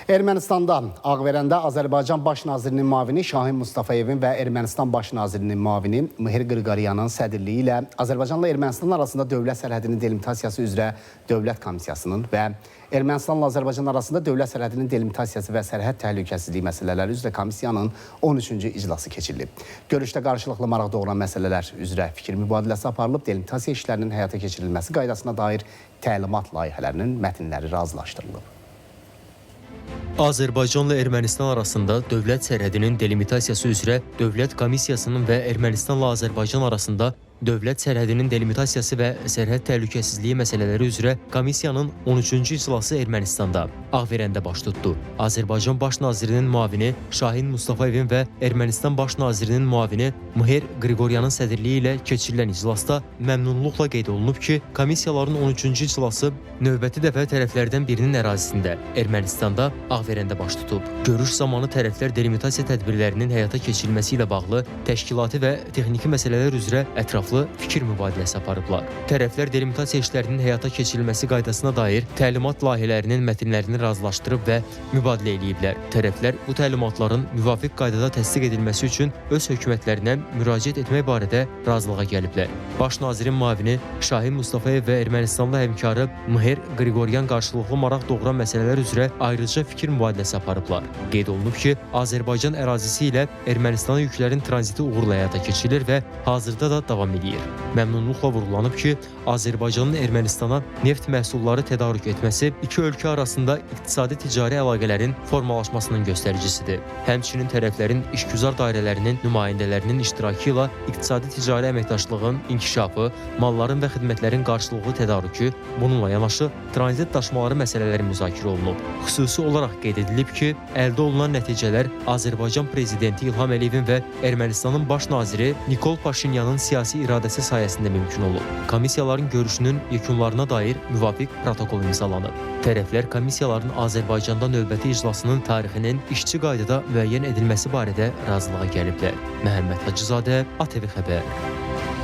Ermənistanda Ağverəndə Azərbaycan Baş Nazirinin müavini Şahin Mustafayevin və Ermənistan Baş Nazirinin müavini Mihir Qriqoryanın sədrliyi ilə Azərbaycanla Ermənistan arasında dövlət sərhədinin delimitasiyası üzrə Dövlət Komissiyasının və Ermənistanla Azərbaycan arasında dövlət sərhədinin delimitasiyası və sərhəd təhlükəsizliyi məsələləri üzrə komissiyanın 13-cü iclası keçirilib. Görüşdə qarşılıqlı maraq doğuran məsələlər üzrə fikir mübadiləsi aparılıb, delimitasiya işlərinin həyata keçirilməsi qaydasına dair təlimat layihələrinin mətnləri razılaşdırılıb. Azərbaycanla Ermənistan arasında dövlət sərhədinin delimitasiyası üzrə Dövlət Komissiyasının və Ermənistanla Azərbaycan arasında dövlət sərhədinin delimitasiyası və sərhəd təhlükəsizliyi məsələləri üzrə komissiyanın 13-cü iclası Ermənistanda Ağverəndə baş tutdu. Azərbaycan Baş Nazirinin müavini Şahin Mustafayevin və Ermənistan Baş Nazirinin müavini Mihir Qriqoryanın sədrliyi ilə keçirilən iclasda məmnunluqla qeyd olunub ki, komissiyaların 13-cü iclası növbəti dəfə tərəflərdən birinin ərazisində Ermənistanda Ağverəndə baş tutub. Görüş zamanı tərəflər delimitasiya tədbirlərinin həyata keçirilməsi ilə bağlı təşkilati və texniki məsələlər üzrə ətraflı fikir mübadiləsi aparıblar. Tərəflər delimitasiya işlərinin həyata keçirilməsi qaydasına dair təlimat layihələrinin mətnlərini razılaşdırıb və mübadilə ediblər. Tərəflər bu təlimatların müvafiq qaydada təsdiq edilməsi üçün öz hökumətlərinə müraciət etmək barədə razılığa gəliblər. Baş nazirin müavini Şahin Mustafayev və Ermənistanlı həmkarı Mihir Qriqoryan qarşılıqlı maraq doğuran məsələlər üzrə ayrıca fikir mübadiləsi aparıblar. Qeyd olunub ki, Azərbaycan ərazisi ilə Ermənistana yüklərin tranziti uğurla həyata keçirilir və hazırda da davam edir. Məmnunluqla vurğulanıb ki, Azərbaycanın Ermənistana neft məhsulları tədarük etməsi iki ölkə arasında iqtisadi ticari əlaqələrin formalaşmasının göstəricisidir. Həmçinin tərəflərin işgüzar dairələrinin nümayəndələrinin iştirakı ilə iqtisadi ticari əməkdaşlığın inkişafı, malların və xidmətlərin qarşılıqlı tədarükü, bununla yanaşı tranzit daşımaları məsələləri müzakirə olunub. Xüsusi olaraq qeyd edilib ki, əldə olunan nəticələr Azərbaycan Prezidenti İlham Əliyevin və Ermənistanın Baş Naziri Nikol Paşinyanın siyasi iradəsi sayəsində mümkün olub. Komissiyaların görüşünün yekunlarına dair müvafiq protokol imzalanıb. Tərəflər komissiyaların Azərbaycanda növbəti iclasının tarixinin işçi qaydada müəyyən edilməsi barədə razılığa gəliblər. Məhəmməd Hacızadə, ATV Xəbər.